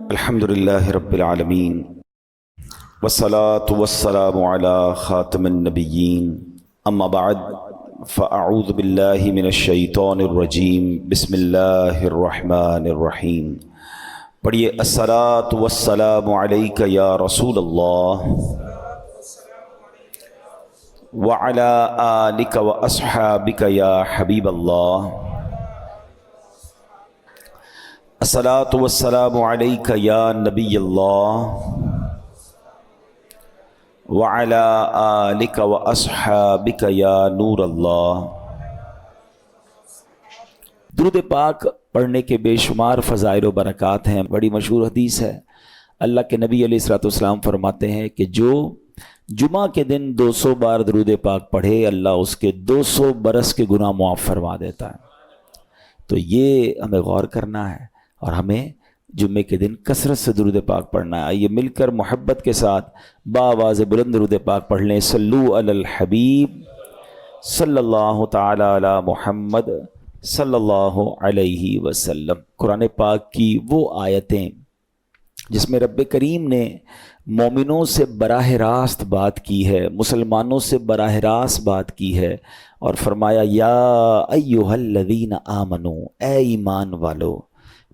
الحمدللہ رب العالمین والصلاة والسلام علی خاتم النبیین اما بعد فاعوذ باللہ من الشیطان الرجیم بسم اللہ الرحمن الرحیم۔ پڑھیے الصلاة والسلام علیک یا رسول اللہ وعلی آلک واصحابک یا حبیب اللہ۔ الصلاة والسلام علیک یا نبی اللہ وعلی آلک واصحابک یا نور اللہ۔ درود پاک پڑھنے کے بے شمار فضائل و برکات ہیں۔ بڑی مشہور حدیث ہے، اللہ کے نبی علیہ الصلوۃ والسلام فرماتے ہیں کہ جو جمعہ کے دن 200 بار درود پاک پڑھے اللہ اس کے 200 برس کے گناہ معاف فرما دیتا ہے۔ تو یہ ہمیں غور کرنا ہے اور ہمیں جمعے کے دن کثرت سے درود پاک پڑھنا ہے۔ آئیے مل کر محبت کے ساتھ بآواز بلند درود پاک پڑھ لیں۔ صلو علی الحبیب صلی اللہ تعالی علی محمد صلی اللہ علیہ وسلم۔ قرآن پاک کی وہ آیتیں جس میں رب کریم نے مومنوں سے براہ راست بات کی ہے، مسلمانوں سے براہ راست بات کی ہے اور فرمایا یا ایھا الذین آمنو، اے ایمان والو۔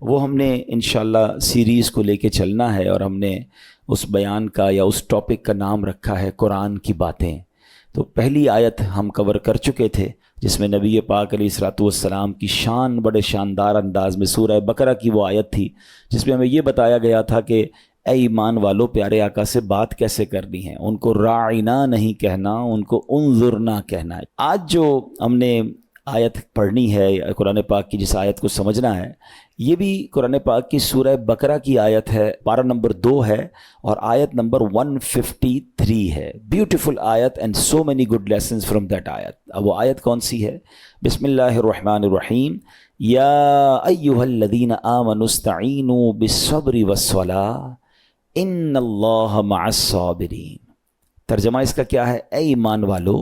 وہ ہم نے انشاءاللہ سیریز کو لے کے چلنا ہے اور ہم نے اس بیان کا یا اس ٹاپک کا نام رکھا ہے قرآن کی باتیں۔ تو پہلی آیت ہم کور کر چکے تھے جس میں نبی پاک علیہ الصلوۃ والسلام کی شان بڑے شاندار انداز میں سورہ بقرہ کی وہ آیت تھی جس میں ہمیں یہ بتایا گیا تھا کہ اے ایمان والو، پیارے آقا سے بات کیسے کرنی ہے، ان کو راعنا نہیں کہنا، ان کو انظرنا کہنا ہے۔ آج جو ہم نے آیت پڑھنی ہے قرآن پاک کی، جس آیت کو سمجھنا ہے، یہ بھی قرآن پاک کی سورہ بقرہ کی آیت ہے، پارہ نمبر 2 ہے اور آیت نمبر 153 ہے۔ بیوٹیفل آیت and so many good lessons from that آیت۔ اب وہ آیت کون سی ہے؟ بسم اللہ الرحمن الرحیم۔ یا ایھا الذین آمنوا استعینوا بالصبر والصلاۃ ان اللہ مع الصابرین۔ ترجمہ اس کا کیا ہے؟ اے ایمان والو،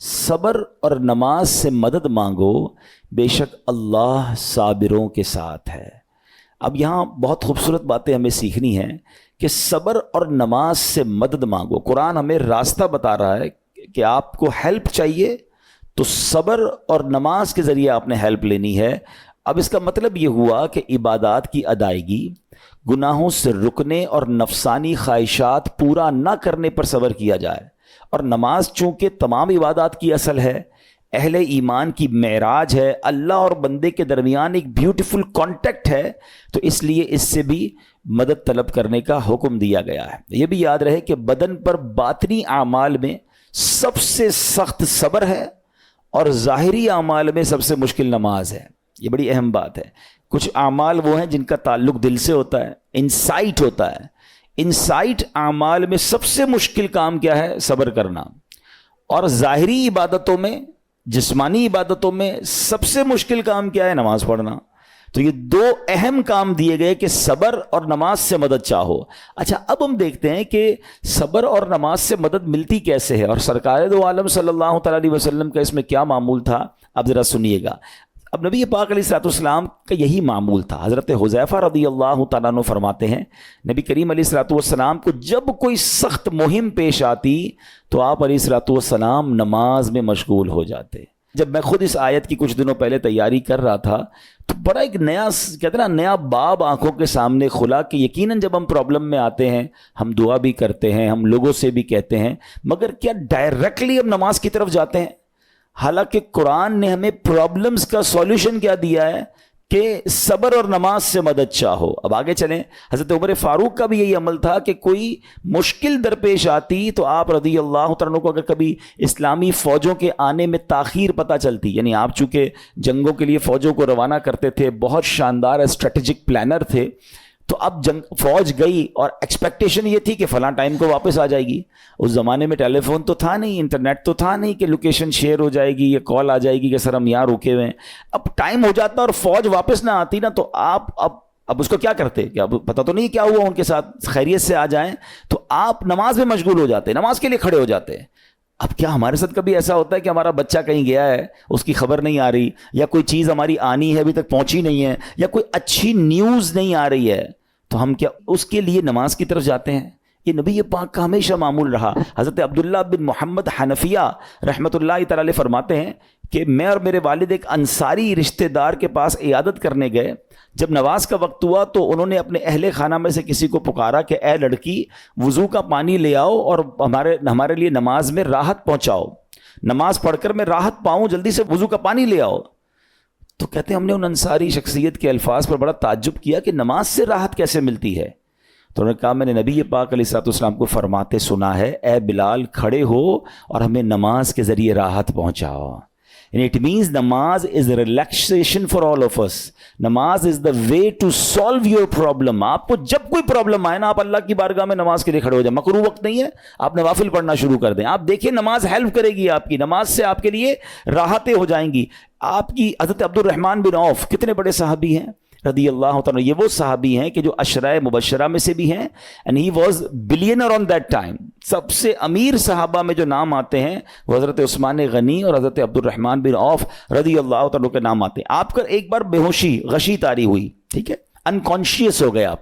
صبر اور نماز سے مدد مانگو، بے شک اللہ صابروں کے ساتھ ہے۔ اب یہاں بہت خوبصورت باتیں ہمیں سیکھنی ہیں کہ صبر اور نماز سے مدد مانگو۔ قرآن ہمیں راستہ بتا رہا ہے کہ آپ کو ہیلپ چاہیے تو صبر اور نماز کے ذریعے آپ نے ہیلپ لینی ہے۔ اب اس کا مطلب یہ ہوا کہ عبادات کی ادائیگی، گناہوں سے رکنے اور نفسانی خواہشات پورا نہ کرنے پر صبر کیا جائے، اور نماز چونکہ تمام عبادات کی اصل ہے، اہل ایمان کی معراج ہے، اللہ اور بندے کے درمیان ایک بیوٹیفل کانٹیکٹ ہے، تو اس لیے اس سے بھی مدد طلب کرنے کا حکم دیا گیا ہے۔ یہ بھی یاد رہے کہ بدن پر باطنی اعمال میں سب سے سخت صبر ہے اور ظاہری اعمال میں سب سے مشکل نماز ہے۔ یہ بڑی اہم بات ہے۔ کچھ اعمال وہ ہیں جن کا تعلق دل سے ہوتا ہے، انسائٹ ہوتا ہے۔ انسائٹ اعمال میں سب سے مشکل کام کیا ہے؟ صبر کرنا۔ اور ظاہری عبادتوں میں، جسمانی عبادتوں میں سب سے مشکل کام کیا ہے؟ نماز پڑھنا۔ تو یہ 2 اہم کام دیے گئے کہ صبر اور نماز سے مدد چاہو۔ اچھا، اب ہم دیکھتے ہیں کہ صبر اور نماز سے مدد ملتی کیسے ہے، اور سرکار دو عالم صلی اللہ تعالیٰ علیہ وسلم کا اس میں کیا معمول تھا، اب ذرا سنیے گا۔ اب نبی پاک علیہ الصلوۃ والسلام کا یہی معمول تھا۔ حضرت حذیفہ رضی اللہ تعالیٰ عنہ فرماتے ہیں نبی کریم علیہ الصلوۃ والسلام کو جب کوئی سخت مہم پیش آتی تو آپ علیہ الصلوۃ والسلام نماز میں مشغول ہو جاتے۔ جب میں خود اس آیت کی کچھ دنوں پہلے تیاری کر رہا تھا تو بڑا ایک نیا، کہتے ہیں نا، نیا باب آنکھوں کے سامنے کھلا کہ یقیناً جب ہم پرابلم میں آتے ہیں ہم دعا بھی کرتے ہیں، ہم لوگوں سے بھی کہتے ہیں، مگر کیا ڈائریکٹلی ہم نماز کی طرف جاتے ہیں؟ حالانکہ قرآن نے ہمیں پرابلمز کا سولوشن کیا دیا ہے کہ صبر اور نماز سے مدد چاہو۔ اب آگے چلیں، حضرت عمر فاروق کا بھی یہی عمل تھا کہ کوئی مشکل درپیش آتی تو آپ رضی اللہ تعالیٰ کو اگر کبھی اسلامی فوجوں کے آنے میں تاخیر پتہ چلتی، یعنی آپ چونکہ جنگوں کے لیے فوجوں کو روانہ کرتے تھے، بہت شاندار اسٹریٹجک پلانر تھے، تو اب فوج گئی اور ایکسپیکٹیشن یہ تھی کہ فلاں ٹائم کو واپس آ جائے گی۔ اس زمانے میں ٹیلی فون تو تھا نہیں، انٹرنیٹ تو تھا نہیں کہ لوکیشن شیئر ہو جائے گی یا کال آ جائے گی کہ سر ہم یہاں رکے ہوئے ہیں۔ اب ٹائم ہو جاتا اور فوج واپس نہ آتی نا، تو آپ اب اس کو کیا کرتے کہ اب پتہ تو نہیں کیا ہوا، ان کے ساتھ خیریت سے آ جائیں، تو آپ نماز میں مشغول ہو جاتے، نماز کے لیے کھڑے ہو جاتے۔ اب کیا ہمارے ساتھ کبھی ایسا ہوتا ہے کہ ہمارا بچہ کہیں گیا ہے، اس کی خبر نہیں آ رہی، یا کوئی چیز ہماری آنی ہے ابھی تک پہنچی نہیں ہے، یا کوئی اچھی نیوز نہیں آ رہی ہے، تو ہم کیا اس کے لیے نماز کی طرف جاتے ہیں؟ یہ نبی پاک کا ہمیشہ معمول رہا. حضرت عبداللہ بن محمد حنفیہ رحمۃ اللہ تعالی علیہ فرماتے ہیں کہ میں اور میرے والد ایک انصاری رشتہ دار کے پاس عیادت کرنے گئے. جب نماز کا وقت ہوا تو انہوں نے اپنے اہل خانہ میں سے کسی کو پکارا کہ اے لڑکی وضو کا پانی لے آؤ اور ہمارے لیے نماز میں راحت پہنچاؤ, نماز پڑھ کر میں راحت پاؤں, جلدی سے وضو کا پانی لے آؤ. تو کہتے ہیں ہم نے ان انصاری شخصیت کے الفاظ پر بڑا تعجب کیا کہ نماز سے راحت کیسے ملتی ہے. تو انہوں نے کہا میں نے نبی پاک علیہ الصلوۃ والسلام کو فرماتے سنا ہے, اے بلال کھڑے ہو اور ہمیں نماز کے ذریعے راحت پہنچاؤ. And it means namaz is relaxation for all of us. نماز is the way to solve your problem. آپ کو جب کوئی پرابلم آئے نا, آپ اللہ کی بارگاہ میں نماز کے لیے کھڑے ہو جائیں. مکروہ وقت نہیں ہے, آپ نوافل پڑھنا شروع کر دیں. آپ دیکھیں نماز ہیلپ کرے گی آپ کی, نماز سے آپ کے لیے راحتیں ہو جائیں گی. آپ کی حضرت عبد الرحمن بن عوف کتنے بڑے صحابی ہیں رضی اللہ تعالیٰ. یہ وہ صحابی ہیں کہ جو عشرۂ مبشرہ میں سے بھی ہیں, and he was billionaire on that time. سب سے امیر صحابہ میں جو نام آتے ہیں وہ حضرت عثمان غنی اور حضرت عبد الرحمن بن عوف رضی اللہ تعالیٰ کے نام آتے ہیں. آپ کا ایک بار بے ہوشی غشی طاری ہوئی, ٹھیک ہے, انکانشیس ہو گئے آپ.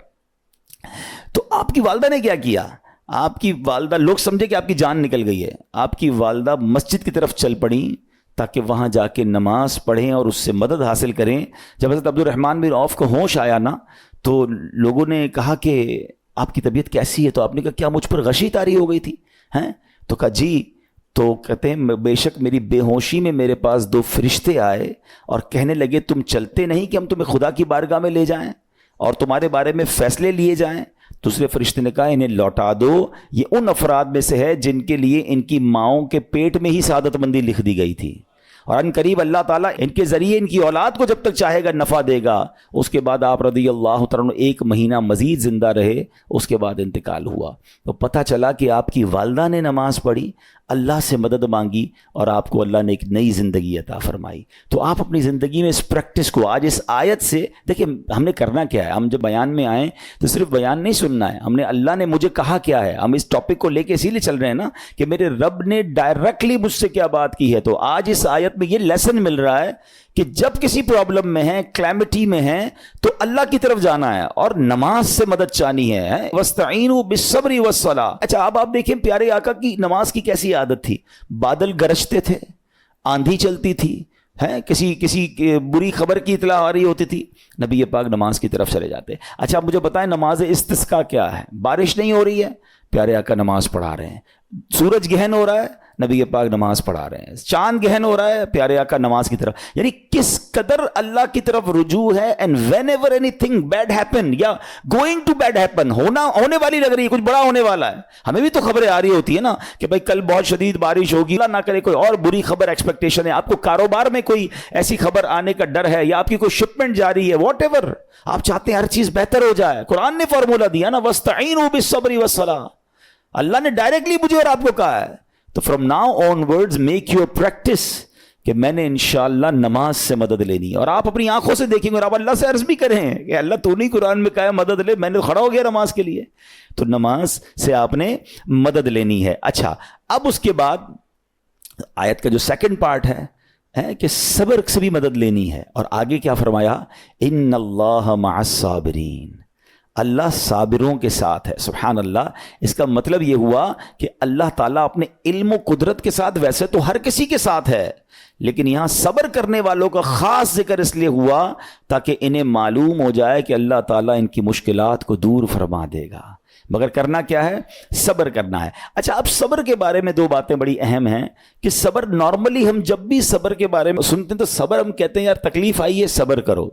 تو آپ کی والدہ نے کیا کیا؟ آپ کی والدہ, لوگ سمجھے کہ آپ کی جان نکل گئی ہے, آپ کی والدہ مسجد کی طرف چل پڑیں تاکہ وہاں جا کے نماز پڑھیں اور اس سے مدد حاصل کریں. جب حضرت عبد الرحمن بن عوف کو ہوش آیا نا, تو لوگوں نے کہا کہ آپ کی طبیعت کیسی ہے؟ تو آپ نے کہا کیا مجھ پر غشی طاری ہو گئی تھی ہیں؟ تو کہا جی. تو کہتے ہیں بے شک میری بے ہوشی میں میرے پاس 2 فرشتے آئے اور کہنے لگے تم چلتے نہیں کہ ہم تمہیں خدا کی بارگاہ میں لے جائیں اور تمہارے بارے میں فیصلے لیے جائیں. دوسرے فرشتے نے کہا انہیں لوٹا دو, یہ ان افراد میں سے ہے جن کے لیے ان کی ماؤں کے پیٹ میں ہی سعادت مندی لکھ دی گئی تھی, اور ان قریب اللہ تعالیٰ ان کے ذریعے ان کی اولاد کو جب تک چاہے گا نفع دے گا. اس کے بعد آپ رضی اللہ تعالیٰ 1 مہینہ مزید زندہ رہے, اس کے بعد انتقال ہوا. تو پتہ چلا کہ آپ کی والدہ نے نماز پڑھی, اللہ سے مدد مانگی, اور آپ کو اللہ نے ایک نئی زندگی عطا فرمائی. تو آپ اپنی زندگی میں اس پریکٹس کو آج اس آیت سے دیکھیں. ہم نے کرنا کیا ہے؟ ہم جب بیان میں آئیں تو صرف بیان نہیں سننا ہے, ہم نے اللہ نے مجھے کہا کیا ہے. ہم اس ٹاپک کو لے کے اسی لیے چل رہے ہیں نا کہ میرے رب نے ڈائریکٹلی مجھ سے کیا بات کی ہے. تو آج اس آیت میں یہ لیسن مل رہا ہے کہ جب کسی پرابلم میں ہیں, کلیمٹی میں ہیں, تو اللہ کی طرف جانا ہے اور نماز سے مدد چاہنی ہے. وَاسْتَعِينُوا بِالصَّبْرِ وَالصَّلَاةِ. اچھا اب آپ دیکھیں پیارے آقا کی نماز کی کیسی عادت تھی. بادل گرجتے تھے, آندھی چلتی تھی, کسی بری خبر کی اطلاع آ رہی ہوتی تھی, نبی پاک نماز کی طرف چلے جاتے. اچھا آپ مجھے بتائیں نماز استسقاء کیا ہے؟ بارش نہیں ہو رہی ہے, پیارے آقا نماز پڑھا رہے ہیں. سورج گہن ہو رہا ہے, نبی پاک نماز پڑھا رہے ہیں. چاند گہن ہو رہا ہے, پیارے آقا نماز کی طرف. یعنی کس قدر اللہ کی طرف رجوع ہے. And whenever anything bad happen یا گوئنگ ٹو بیڈ ہیپن, ہونے والی لگ رہی ہے, کچھ بڑا ہونے والا ہے, ہمیں بھی تو خبریں آ رہی ہوتی ہے نا کہ بھائی کل بہت شدید بارش ہوگی, اللہ نہ کرے کوئی اور بری خبر ایکسپیکٹیشن ہے, آپ کو کاروبار میں کوئی ایسی خبر آنے کا ڈر ہے, یا آپ کی کوئی شپمنٹ جاری ہے, واٹ ایور آپ چاہتے ہیں ہر چیز بہتر ہو جائے. قرآن نے فارمولہ دیا نا, وَاسْتَعِينُوا بِالصَّبْرِ وَالصَّلَاةِ. اللہ نے ڈائریکٹلی مجھے اور آپ کو کہا ہے. تو from now on words make your practice کہ میں نے انشاءاللہ نماز سے مدد لینی ہے. اور آپ اپنی آنکھوں سے دیکھیں گے اور آپ اللہ سے عرض بھی کریں کہ اللہ تو نہیں قرآن میں کہا ہے مدد لے, میں نے کھڑا ہو گیا نماز کے لیے. تو نماز سے آپ نے مدد لینی ہے. اچھا اب اس کے بعد آیت کا جو سیکنڈ پارٹ ہے کہ صبر سے بھی مدد لینی ہے. اور آگے کیا فرمایا؟ ان اللہ مع الصابرین, اللہ صابروں کے ساتھ ہے. سبحان اللہ. اس کا مطلب یہ ہوا کہ اللہ تعالیٰ اپنے علم و قدرت کے ساتھ ویسے تو ہر کسی کے ساتھ ہے, لیکن یہاں صبر کرنے والوں کا خاص ذکر اس لیے ہوا تاکہ انہیں معلوم ہو جائے کہ اللہ تعالیٰ ان کی مشکلات کو دور فرما دے گا. مگر کرنا کیا ہے؟ صبر کرنا ہے. اچھا اب صبر کے بارے میں 2 باتیں بڑی اہم ہیں کہ صبر نارملی ہم جب بھی صبر کے بارے میں سنتے ہیں تو صبر ہم کہتے ہیں یار تکلیف آئی ہے صبر کرو.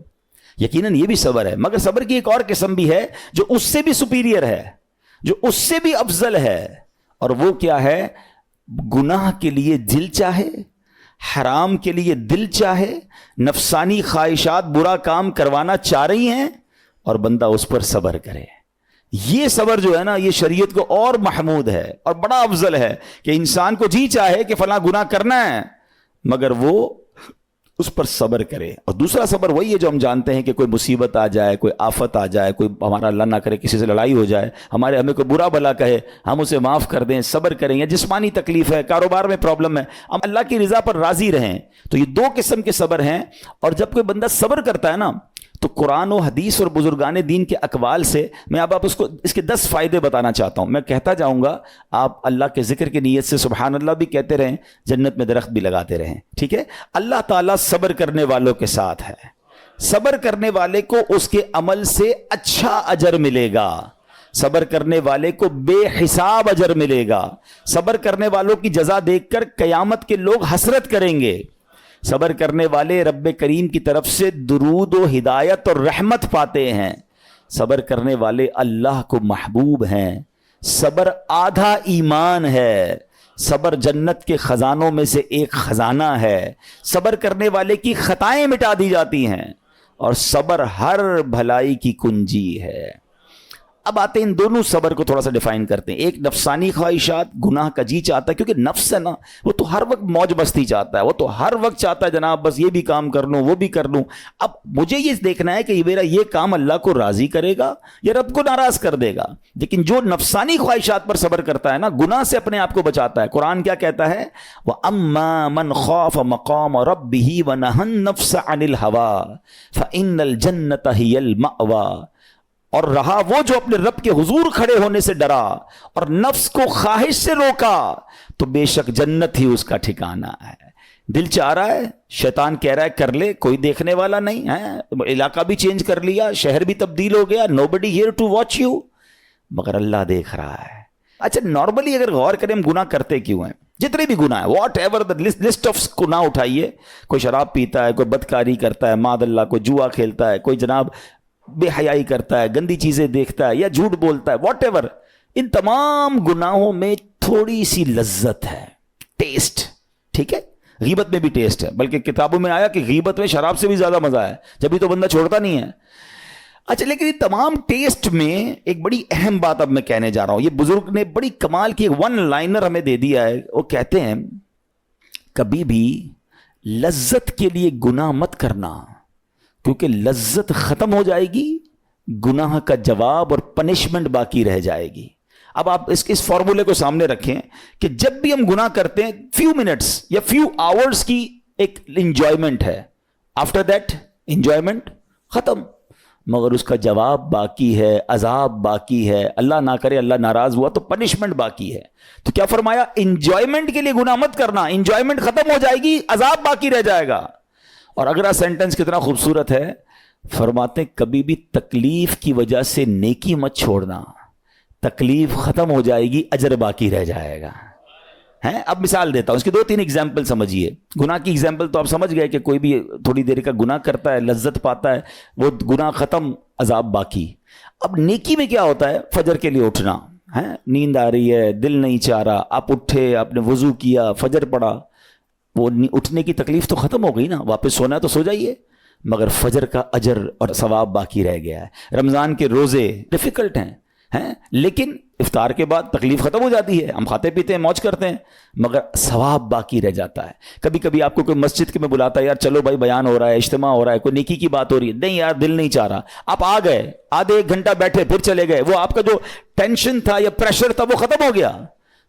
یقیناً یہ بھی صبر ہے, مگر صبر کی ایک اور قسم بھی ہے جو اس سے بھی سپیریئر ہے, جو اس سے بھی افضل ہے. اور وہ کیا ہے؟ گناہ کے لیے دل چاہے, حرام کے لیے دل چاہے, نفسانی خواہشات برا کام کروانا چاہ رہی ہیں اور بندہ اس پر صبر کرے. یہ صبر جو ہے نا یہ شریعت کو اور محمود ہے اور بڑا افضل ہے کہ انسان کو جی چاہے کہ فلاں گناہ کرنا ہے مگر وہ اس پر صبر کرے. اور دوسرا صبر وہی ہے جو ہم جانتے ہیں کہ کوئی مصیبت آ جائے, کوئی آفت آ جائے, کوئی ہمارا اللہ نہ کرے کسی سے لڑائی ہو جائے, ہمیں کوئی برا بھلا کہے, ہم اسے معاف کر دیں, صبر کریں. یا جسمانی تکلیف ہے, کاروبار میں پرابلم ہے, ہم اللہ کی رضا پر راضی رہیں. تو یہ 2 قسم کے صبر ہیں. اور جب کوئی بندہ صبر کرتا ہے نا تو قرآن و حدیث اور بزرگان دین کے اقوال سے میں اب آپ اس کے 10 فائدے بتانا چاہتا ہوں. میں کہتا جاؤں گا, آپ اللہ کے ذکر کی نیت سے سبحان اللہ بھی کہتے رہیں, جنت میں درخت بھی لگاتے رہیں. ٹھیک ہے. اللہ تعالیٰ صبر کرنے والوں کے ساتھ ہے. صبر کرنے والے کو اس کے عمل سے اچھا اجر ملے گا. صبر کرنے والے کو بے حساب اجر ملے گا. صبر کرنے والوں کی جزا دیکھ کر قیامت کے لوگ حسرت کریں گے. صبر کرنے والے رب کریم کی طرف سے درود و ہدایت اور رحمت پاتے ہیں. صبر کرنے والے اللہ کو محبوب ہیں. صبر آدھا ایمان ہے. صبر جنت کے خزانوں میں سے ایک خزانہ ہے. صبر کرنے والے کی خطائیں مٹا دی جاتی ہیں, اور صبر ہر بھلائی کی کنجی ہے. اب آتے ہیں ان دونوں صبر کو تھوڑا سا ڈیفائن کرتے ہیں. ایک نفسانی خواہشات, گناہ کا جی چاہتا ہے, کیونکہ نفس ہے نا, وہ تو ہر وقت موج مستی چاہتا ہے, وہ تو ہر وقت چاہتا ہے جناب بس یہ بھی کام کر لوں وہ بھی کر لوں. اب مجھے یہ دیکھنا ہے کہ میرا یہ کام اللہ کو راضی کرے گا یا رب کو ناراض کر دے گا. لیکن جو نفسانی خواہشات پر صبر کرتا ہے نا, گناہ سے اپنے آپ کو بچاتا ہے. قرآن کیا کہتا ہے؟ وَأَمَّا مَنْ خَافَ مَقَامَ رَبِّهِ وَنَهَى النَّفْسَ عَنِ الْهَوَىٰ فَإِنَّ الْجَنَّةَ هِيَ الْمَأْوَىٰ. اور رہا وہ جو اپنے رب کے حضور کھڑے ہونے سے ڈرا اور نفس کو خواہش سے روکا, تو بے شک جنت ہی اس کا ٹھکانہ ہے. دل چاہ رہا ہے, شیطان کہہ رہا ہے کر لے, کوئی دیکھنے والا نہیں ہے, علاقہ بھی چینج کر لیا, شہر بھی تبدیل ہو گیا, nobody here to watch you, مگر اللہ دیکھ رہا ہے. اچھا نارملی اگر غور کریں ہم گناہ کرتے کیوں ہیں؟ جتنے بھی گناہ ہیں, what ever the list of گناہ اٹھائیے. کوئی شراب پیتا ہے, کوئی بدکاری کرتا ہے معاذ اللہ, کوئی جوا کھیلتا ہے, کوئی جناب بے حیائی کرتا ہے, گندی چیزیں دیکھتا ہے یا جھوٹ بولتا ہے, واٹ ایور. ان تمام گناہوں میں تھوڑی سی لذت ہے, ٹیسٹ. ٹھیک ہے, غیبت میں بھی ٹیسٹ ہے, بلکہ کتابوں میں آیا کہ غیبت میں شراب سے بھی زیادہ مزہ ہے, جبھی تو بندہ چھوڑتا نہیں ہے. اچھا لیکن یہ تمام ٹیسٹ میں ایک بڑی اہم بات اب میں کہنے جا رہا ہوں. یہ بزرگ نے بڑی کمال کی ون لائنر ہمیں دے دیا ہے. وہ کہتے ہیں کبھی بھی لذت کے لیے گناہ مت کرنا, کیونکہ لذت ختم ہو جائے گی, گناہ کا جواب اور پنشمنٹ باقی رہ جائے گی. اب آپ اس فارمولے کو سامنے رکھیں کہ جب بھی ہم گناہ کرتے ہیں فیو منٹس یا فیو آورز کی ایک انجوائمنٹ ہے, آفٹر دیٹ انجوائمنٹ ختم, مگر اس کا جواب باقی ہے, عذاب باقی ہے, اللہ نہ کرے اللہ ناراض ہوا تو پنشمنٹ باقی ہے. تو کیا فرمایا؟ انجوائمنٹ کے لیے گناہ مت کرنا, انجوائمنٹ ختم ہو جائے گی, عذاب باقی رہ جائے گا. اور اگلا سینٹنس کتنا خوبصورت ہے, فرماتے ہیں کبھی بھی تکلیف کی وجہ سے نیکی مت چھوڑنا, تکلیف ختم ہو جائے گی, اجر باقی رہ جائے گا. ہیں اب مثال دیتا ہوں, اس کی 2-3 ایگزامپل سمجھیے. گناہ کی ایگزامپل تو آپ سمجھ گئے کہ کوئی بھی تھوڑی دیر کا گناہ کرتا ہے, لذت پاتا ہے, وہ گناہ ختم, عذاب باقی. اب نیکی میں کیا ہوتا ہے؟ فجر کے لیے اٹھنا ہے, نیند آ رہی ہے, دل نہیں چاہ رہا, آپ اٹھے, آپ نے وضو کیا, فجر پڑھا, وہ اٹھنے کی تکلیف تو ختم ہو گئی نا, واپس سونا ہے تو سو جائیے, مگر فجر کا اجر اور ثواب باقی رہ گیا ہے. رمضان کے روزے ڈیفیکلٹ ہیں, لیکن افطار کے بعد تکلیف ختم ہو جاتی ہے, ہم کھاتے پیتے ہیں, موج کرتے ہیں, مگر ثواب باقی رہ جاتا ہے. کبھی کبھی آپ کو کوئی مسجد کے میں بلاتا ہے, یار چلو بھائی بیان ہو رہا ہے, اجتماع ہو رہا ہے, کوئی نیکی کی بات ہو رہی ہے, نہیں یار دل نہیں چاہ رہا, آپ آ گئے, آدھے 1 گھنٹہ بیٹھے, پھر چلے گئے, وہ آپ کا جو ٹینشن تھا یا پریشر تھا وہ ختم ہو گیا,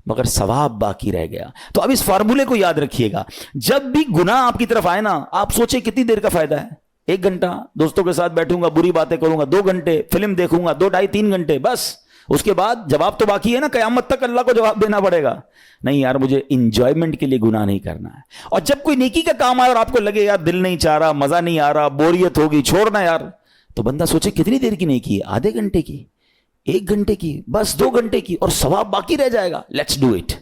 مگر ثواب باقی رہ گیا. تو اب اس فارمولے کو یاد رکھیے گا, جب بھی گناہ آپ کی طرف آئے نا, آپ سوچیں کتنی دیر کا فائدہ ہے. 1 گھنٹہ دوستوں کے ساتھ بیٹھوں گا, بری باتیں کروں گا, 2 گھنٹے فلم دیکھوں گا, 2 ڈھائی 3 گھنٹے, بس اس کے بعد جواب تو باقی ہے نا, قیامت تک اللہ کو جواب دینا پڑے گا. نہیں یار مجھے انجوائمنٹ کے لیے گناہ نہیں کرنا ہے. اور جب کوئی نیکی کا کام آئے اور آپ کو لگے یار دل نہیں چاہ رہا, مزہ نہیں آ رہا, بوریت ہوگی, چھوڑنا یار, تو بندہ سوچے کتنی دیر کی نیکی ہے, آدھے گھنٹے کی, 1 گھنٹے کی, بس 2 گھنٹے کی, اور ثواب باقی رہ جائے گا. Let's do it.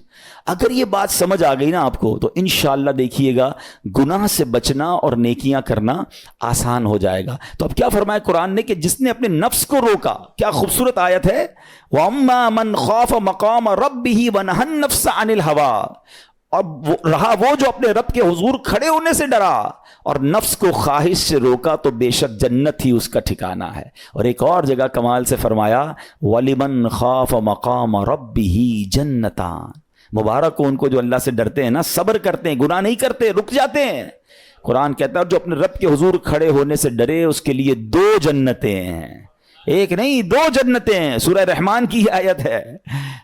اگر یہ بات سمجھ آ گئی نا آپ کو, تو انشاءاللہ دیکھیے گا گناہ سے بچنا اور نیکیاں کرنا آسان ہو جائے گا. تو اب کیا فرمایا قرآن نے کہ جس نے اپنے نفس کو روکا, کیا خوبصورت آیت ہے, وَأَمَّا مَنْ خَافَ مَقَامَ رَبِّهِ وَنَهَى النَّفْسَ عَنِ الْهَوَىٰ, اور رہا وہ جو اپنے رب کے حضور کھڑے ہونے سے ڈرا اور نفس کو خواہش سے روکا, تو بے شک جنت ہی اس کا ٹھکانہ ہے. اور ایک اور جگہ کمال سے فرمایا, وَلِمَنْ خَافَ مَقَامَ رَبِّهِ جَنَّتَانِ, مبارک ہو ان کو جو اللہ سے ڈرتے ہیں نا, صبر کرتے ہیں, گناہ نہیں کرتے, رک جاتے ہیں. قرآن کہتا ہے جو اپنے رب کے حضور کھڑے ہونے سے ڈرے اس کے لیے 2 جنتیں ہیں, 1 نہیں 2 جنتیں ہیں. سورہ رحمان کی آیت ہے.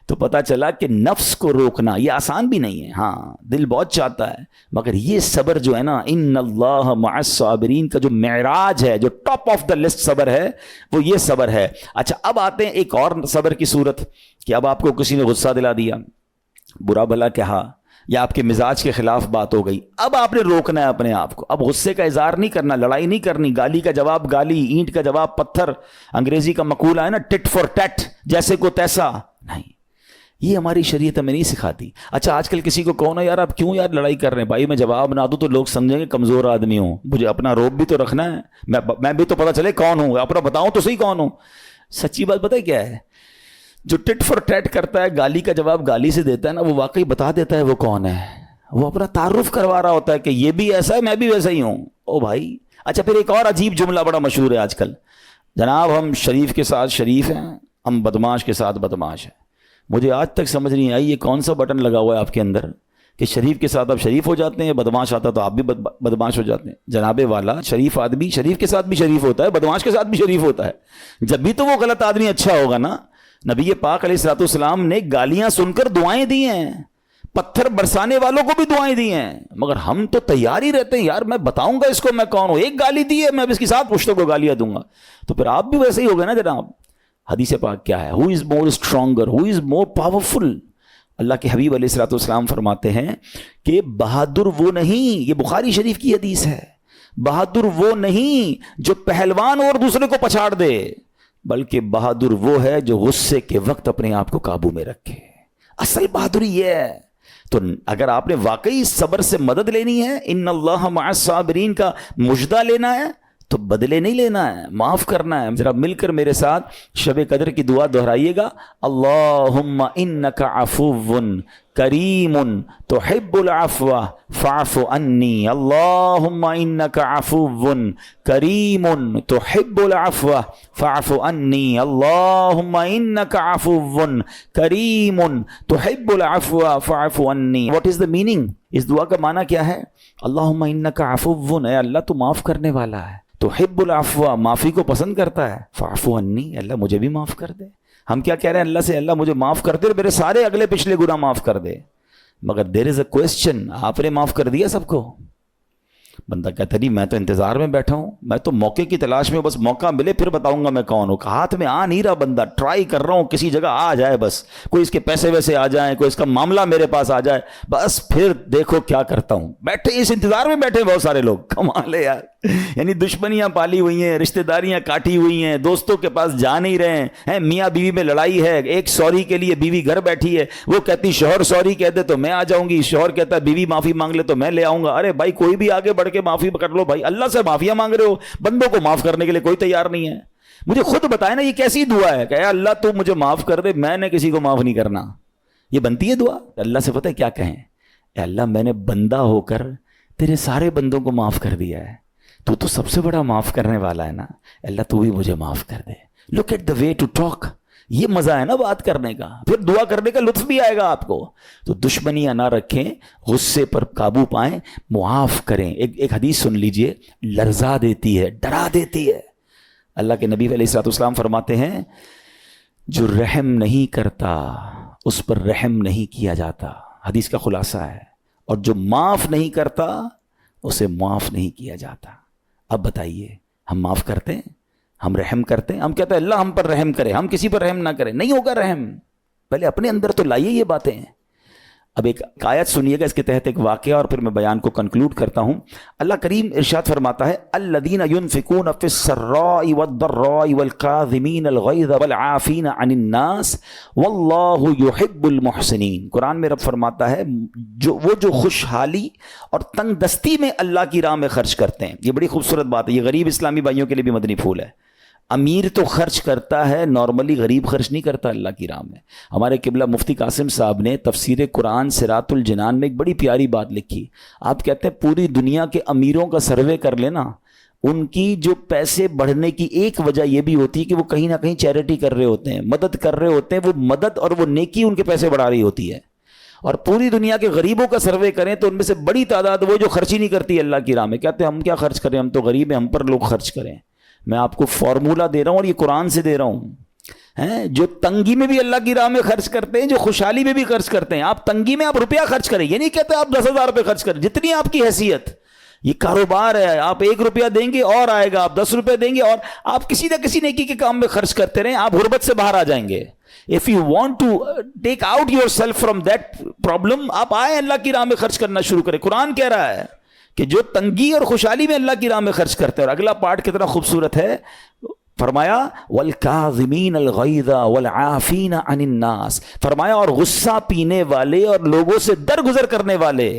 تو پتہ چلا کہ نفس کو روکنا یہ آسان بھی نہیں ہے. ہاں دل بہت چاہتا ہے, مگر یہ صبر جو ہے نا, ان اللہ مع الصابرین کا جو معراج ہے, جو ٹاپ آف دا لسٹ صبر ہے, وہ یہ صبر ہے. اچھا اب آتے ہیں ایک اور صبر کی صورت کہ اب آپ کو کسی نے غصہ دلا دیا, برا بھلا کہا, یا آپ کے مزاج کے خلاف بات ہو گئی, اب آپ نے روکنا ہے اپنے آپ کو. اب غصے کا اظہار نہیں کرنا, لڑائی نہیں کرنی, گالی کا جواب گالی, اینٹ کا جواب پتھر, انگریزی کا مقولہ ہے نا ٹٹ فار ٹیٹ, جیسے کو تیسا نہیں. یہ ہماری شریعت ہمیں نہیں سکھاتی. اچھا آج کل کسی کو کہو نا یار آپ کیوں یار لڑائی کر رہے ہیں, بھائی میں جواب نہ دوں تو لوگ سمجھیں گے کمزور آدمی ہوں, مجھے اپنا روب بھی تو رکھنا ہے, میں بھی تو پتہ چلے کون ہوں, اپنا بتاؤں تو صحیح کون ہوں. سچی بات پتہ ہے کیا ہے, جو ٹٹ فار ٹیٹ کرتا ہے, گالی کا جواب گالی سے دیتا ہے نا, وہ واقعی بتا دیتا ہے وہ کون ہے. وہ اپنا تعارف کروا رہا ہوتا ہے کہ یہ بھی ایسا ہے, میں بھی ویسا ہی ہوں. او بھائی. اچھا پھر ایک اور عجیب جملہ بڑا مشہور ہے آج کل, جناب ہم شریف کے ساتھ شریف ہیں, ہم بدماش کے ساتھ بدماش ہیں. مجھے آج تک سمجھ نہیں آئی یہ کون سا بٹن لگا ہوا ہے آپ کے اندر کہ شریف کے ساتھ آپ شریف ہو جاتے ہیں, بدماش آتا تو آپ بھی بدماش ہو جاتے ہیں. جناب والا, شریف آدمی شریف کے ساتھ بھی شریف ہوتا ہے, بدماش کے ساتھ بھی شریف ہوتا ہے. جب بھی تو وہ غلط آدمی اچھا ہوگا نا. نبی پاک علیہ الصلوۃ والسلام نے گالیاں سن کر دعائیں دی ہیں, پتھر برسانے والوں کو بھی دعائیں دی ہیں, مگر ہم تو تیار ہی رہتے ہیں یار میں بتاؤں گا اس کو میں کون ہوں, ایک گالی دی ہے میں اب اس کے ساتھ پشتوں کو گالیاں دوں گا. تو پھر آپ بھی ویسے ہی ہو گئے نا جناب. حدیث پاک کیا ہے, ہو از مور اسٹرانگر, ہو از مور پاورفل. اللہ کے حبیب علیہ الصلوۃ والسلام فرماتے ہیں کہ بہادر وہ نہیں, یہ بخاری شریف کی حدیث ہے, بہادر وہ نہیں جو پہلوان اور دوسرے کو پچھاڑ دے, بلکہ بہادر وہ ہے جو غصے کے وقت اپنے آپ کو قابو میں رکھے. اصل بہادری یہ ہے. تو اگر آپ نے واقعی صبر سے مدد لینی ہے, ان اللہ مع الصابرین کا مجدہ لینا ہے, تو بدلے نہیں لینا ہے, معاف کرنا ہے. ذرا مل کر میرے ساتھ شب قدر کی دعا دہرائیے گا, اللہم انک عفو کریم تحب العفو فاعف عنی. اللہم انک عفو کریم تحب العفو فاعف عنی. اللہم انک عفو کریم تحب العفو فاعف عنی. واٹ از دا میننگ, اس دعا کا معنی کیا ہے؟ اللہم انک عفو, اے اللہ تو معاف کرنے والا ہے, تحب العفو معافی کو پسند کرتا ہے, فاعف عنی اللہ مجھے بھی معاف کر دے. ہم کیا کہہ رہے ہیں اللہ سے, اللہ مجھے معاف کر دے اور میرے سارے اگلے پچھلے گناہ معاف کر دے. مگر دیر از اے کوسچن, آپ نے معاف کر دیا سب کو؟ بندہ کہتا نہیں میں تو انتظار میں بیٹھا ہوں, میں تو موقع کی تلاش میں, بس موقع ملے پھر بتاؤں گا میں کون ہوں. ہاتھ میں آ نہیں رہا بندہ, ٹرائی کر رہا ہوں کسی جگہ آ جائے, بس کوئی اس کے پیسے ویسے آ جائیں, کوئی اس کا معاملہ میرے پاس آ جائے, بس پھر دیکھو کیا کرتا ہوں. بیٹھے اس انتظار میں بیٹھے بہت سارے لوگ, کمال ہے یار. یعنی دشمنیاں پالی ہوئی ہیں, رشتہ داریاں کاٹی ہوئی ہیں, دوستوں کے پاس جا نہیں رہے ہیں, میاں بیوی میں لڑائی ہے, ایک سوری کے لیے بیوی گھر بیٹھی ہے, وہ کہتی شوہر سوری کہہ دے تو میں آ جاؤں گی, شوہر کہتا ہے بیوی معافی مانگ لے تو میں لے آؤں گا. ارے بھائی کوئی بھی آگے بڑھ کے معافی کر لو بھائی, اللہ سے معافیاں مانگ رہے ہو, بندوں کو معاف کرنے کے لیے کوئی تیار نہیں ہے. مجھے خود بتائے نا یہ کیسی دعا ہے کہ اے اللہ تو مجھے معاف کر دے, میں نے کسی کو معاف نہیں کرنا. یہ بنتی ہے دعا؟ اللہ سے پتہ ہے کیا کہیں, اے اللہ میں نے بندہ ہو کر تیرے سارے بندوں کو معاف کر دیا ہے, تو سب سے بڑا معاف کرنے والا ہے نا, اللہ تو بھی مجھے معاف کر دے. Look at the way to talk, یہ مزہ ہے نا بات کرنے کا, پھر دعا کرنے کا لطف بھی آئے گا آپ کو. تو دشمنیاں نہ رکھیں, غصے پر قابو پائیں, معاف کریں. ایک حدیث سن لیجئے, لرزا دیتی ہے, ڈرا دیتی ہے. اللہ کے نبی علیہ الصلوۃ والسلام فرماتے ہیں جو رحم نہیں کرتا اس پر رحم نہیں کیا جاتا, حدیث کا خلاصہ ہے, اور جو معاف نہیں کرتا اسے معاف نہیں کیا جاتا. اب بتائیے ہم معاف کرتے ہیں, ہم رحم کرتے ہیں؟ ہم کہتے ہیں اللہ ہم پر رحم کرے, ہم کسی پر رحم نہ کریں. نہیں ہوگا رحم, پہلے اپنے اندر تو لائیے یہ باتیں. اب ایک آیت سنیے گا, اس کے تحت ایک واقعہ, اور پھر میں بیان کو کنکلوڈ کرتا ہوں. اللہ کریم ارشاد فرماتا ہے الذین ينفقون فی السراء والضراء والکاظمین الغیظ والعافین عن الناس واللہ یحب المحسنین. قرآن میں رب فرماتا ہے وہ جو خوشحالی اور تنگ دستی میں اللہ کی راہ میں خرچ کرتے ہیں. یہ بڑی خوبصورت بات ہے, یہ غریب اسلامی بھائیوں کے لیے بھی مدنی پھول ہے. امیر تو خرچ کرتا ہے نارملی, غریب خرچ نہیں کرتا اللہ کی راہ میں. ہمارے قبلہ مفتی قاسم صاحب نے تفسیر قرآن صراط الجنان میں ایک بڑی پیاری بات لکھی. آپ کہتے ہیں پوری دنیا کے امیروں کا سروے کر لینا, ان کی جو پیسے بڑھنے کی ایک وجہ یہ بھی ہوتی ہے کہ وہ کہیں نہ کہیں چیریٹی کر رہے ہوتے ہیں, مدد کر رہے ہوتے ہیں. وہ مدد اور وہ نیکی ان کے پیسے بڑھا رہی ہوتی ہے. اور پوری دنیا کے غریبوں کا سروے کریں تو ان میں سے بڑی تعداد وہ جو خرچ ہی نہیں کرتی اللہ کی راہ میں. کہتے ہیں ہم کیا خرچ کریں, ہم تو غریب ہیں, ہم پر لوگ خرچ کریں. میں آپ کو فارمولہ دے رہا ہوں, اور یہ قرآن سے دے رہا ہوں. ہیں جو تنگی میں بھی اللہ کی راہ میں خرچ کرتے ہیں, جو خوشحالی میں بھی خرچ کرتے ہیں. آپ تنگی میں آپ روپیہ خرچ کریں, یہ نہیں کہتے آپ 10,000 روپے خرچ کریں, جتنی آپ کی حیثیت. یہ کاروبار ہے, آپ 1 روپیہ دیں گے اور آئے گا, آپ 10 روپے دیں گے اور آپ کسی نہ کسی نیکی کے کام میں خرچ کرتے رہیں, آپ غربت سے باہر آ جائیں گے. If you want to take out yourself from that problem, آپ آئیں اللہ کی راہ میں خرچ کرنا شروع کریں. قرآن کہہ رہا ہے کہ جو تنگی اور خوشحالی میں اللہ کی راہ میں خرچ کرتے ہیں. اور اگلا پارٹ کتنا خوبصورت ہے, فرمایا وَالْكَاظِمِينَ الْغَيْظَ وَالْعَافِينَ عَنِ النَّاسِ, فرمایا اور غصہ پینے والے اور لوگوں سے درگزر کرنے والے.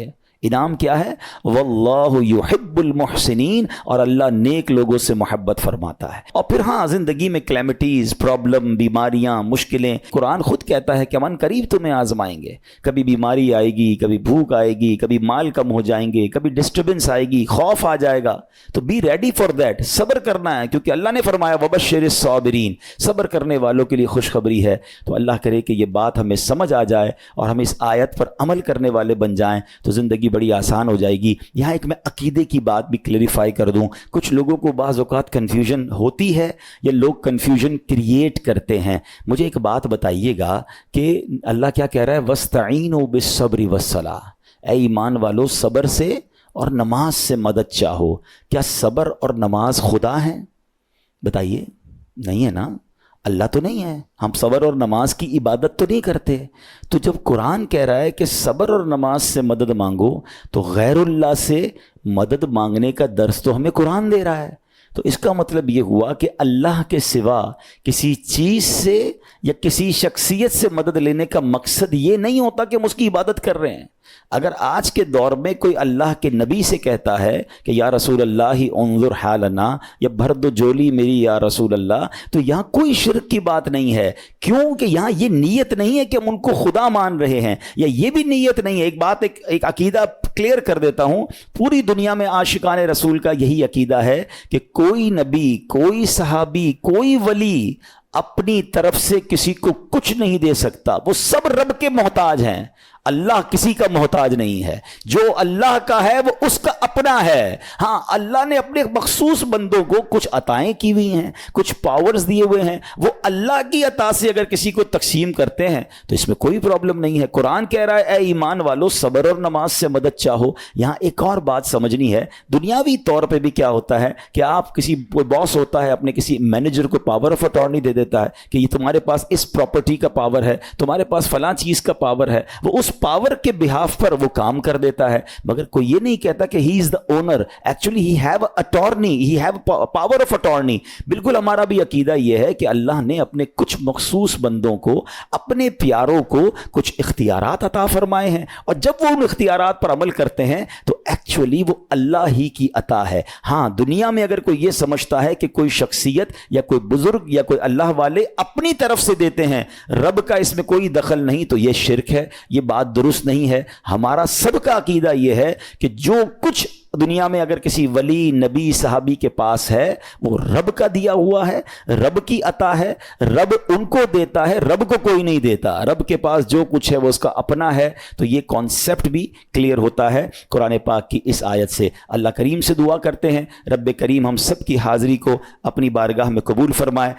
انعام کیا ہے؟ واللہ یحب المحسنین, اور اللہ نیک لوگوں سے محبت فرماتا ہے. اور پھر ہاں زندگی میں کلیمٹیز, پرابلم, بیماریاں, مشکلیں, قرآن خود کہتا ہے کہ من قریب تمہیں آزمائیں گے. کبھی بیماری آئے گی, کبھی بھوک آئے گی, کبھی مال کم ہو جائیں گے, کبھی ڈسٹربنس آئے گی, خوف آ جائے گا. تو بی ریڈی فار دیٹ, صبر کرنا ہے, کیونکہ اللہ نے فرمایا وبشر الصابرین, صبر کرنے والوں کے لیے خوشخبری ہے. تو اللہ کرے کہ یہ بات ہمیں سمجھ آ جائے اور ہم اس آیت پر عمل کرنے والے بن جائیں, تو زندگی بڑی آسان ہو جائے گی. یہاں ایک میں عقیدے کی بات بھی کلیریفائی کر دوں. کچھ لوگوں کو بعض اوقات کنفیوژن ہوتی ہے یا لوگ کنفیوژن کریٹ کرتے ہیں. مجھے ایک بات بتائیے گا کہ اللہ کیا کہہ رہا ہے, وَاسْتَعِينُوا بِالصَّبْرِ وَالصَّلَاةِ, اے ایمان والو صبر سے اور نماز سے مدد چاہو. کیا صبر اور نماز خدا ہیں؟ بتائیے, نہیں ہے نا, اللہ تو نہیں ہے. ہم صبر اور نماز کی عبادت تو نہیں کرتے. تو جب قرآن کہہ رہا ہے کہ صبر اور نماز سے مدد مانگو, تو غیر اللہ سے مدد مانگنے کا درس تو ہمیں قرآن دے رہا ہے. تو اس کا مطلب یہ ہوا کہ اللہ کے سوا کسی چیز سے یا کسی شخصیت سے مدد لینے کا مقصد یہ نہیں ہوتا کہ ہم اس کی عبادت کر رہے ہیں. اگر آج کے دور میں کوئی اللہ کے نبی سے کہتا ہے کہ یا رسول اللہ انظر حالنا, یا بھر دو جولی میری یا رسول اللہ, تو یہاں کوئی شرک کی بات نہیں ہے. کیوں کہ یہاں یہ نیت نہیں ہے کہ ہم ان کو خدا مان رہے ہیں, یا یہ بھی نیت نہیں ہے. ایک عقیدہ کلیئر کر دیتا ہوں, پوری دنیا میں عاشقان رسول کا یہی عقیدہ ہے کہ کوئی نبی, کوئی صحابی, کوئی ولی اپنی طرف سے کسی کو کچھ نہیں دے سکتا. وہ سب رب کے محتاج ہیں. اللہ کسی کا محتاج نہیں ہے. جو اللہ کا ہے وہ اس کا اپنا ہے. ہاں اللہ نے اپنے مخصوص بندوں کو کچھ عطائیں کی ہوئی ہیں, کچھ پاورز دیے ہوئے ہیں, وہ اللہ کی عطا سے اگر کسی کو تقسیم کرتے ہیں تو اس میں کوئی پرابلم نہیں ہے. قرآن کہہ رہا ہے اے ایمان والو صبر اور نماز سے مدد چاہو. یہاں ایک اور بات سمجھنی ہے. دنیاوی طور پہ بھی کیا ہوتا ہے کہ آپ کوئی باس ہوتا ہے, اپنے کسی مینیجر کو پاور آف اٹارنی دے دیتا ہے کہ یہ تمہارے پاس اس پراپرٹی کا پاور ہے, تمہارے پاس فلاں چیز کا پاور ہے. وہ اس پاور کے بہاف پر وہ کام کر دیتا ہے, مگر کوئی یہ نہیں کہتا کہ he is the owner. Actually he have attorney, he have power of attorney. بالکل ہمارا بھی عقیدہ یہ ہے کہ اللہ نے اپنے کچھ مخصوص بندوں کو, اپنے پیاروں کو کچھ اختیارات عطا فرمائے ہیں, اور جب وہ ان اختیارات پر عمل کرتے ہیں تو ایکچولی وہ اللہ ہی کی عطا ہے. ہاں دنیا میں اگر کوئی یہ سمجھتا ہے کہ کوئی شخصیت یا کوئی بزرگ یا کوئی اللہ والے اپنی طرف سے دیتے ہیں, رب کا اس میں کوئی دخل نہیں, تو یہ شرک ہے, یہ بات درست نہیں ہے. ہمارا سب کا عقیدہ یہ ہے کہ جو کچھ دنیا میں اگر کسی ولی, نبی, صحابی کے پاس ہے وہ رب کا دیا ہوا ہے, رب کی عطا ہے, رب ان کو دیتا ہے, رب کو کوئی نہیں دیتا. رب کے پاس جو کچھ ہے وہ اس کا اپنا ہے. تو یہ کانسیپٹ بھی کلیئر ہوتا ہے قرآن پاک کی اس آیت سے. اللہ کریم سے دعا کرتے ہیں رب کریم ہم سب کی حاضری کو اپنی بارگاہ میں قبول فرمائے.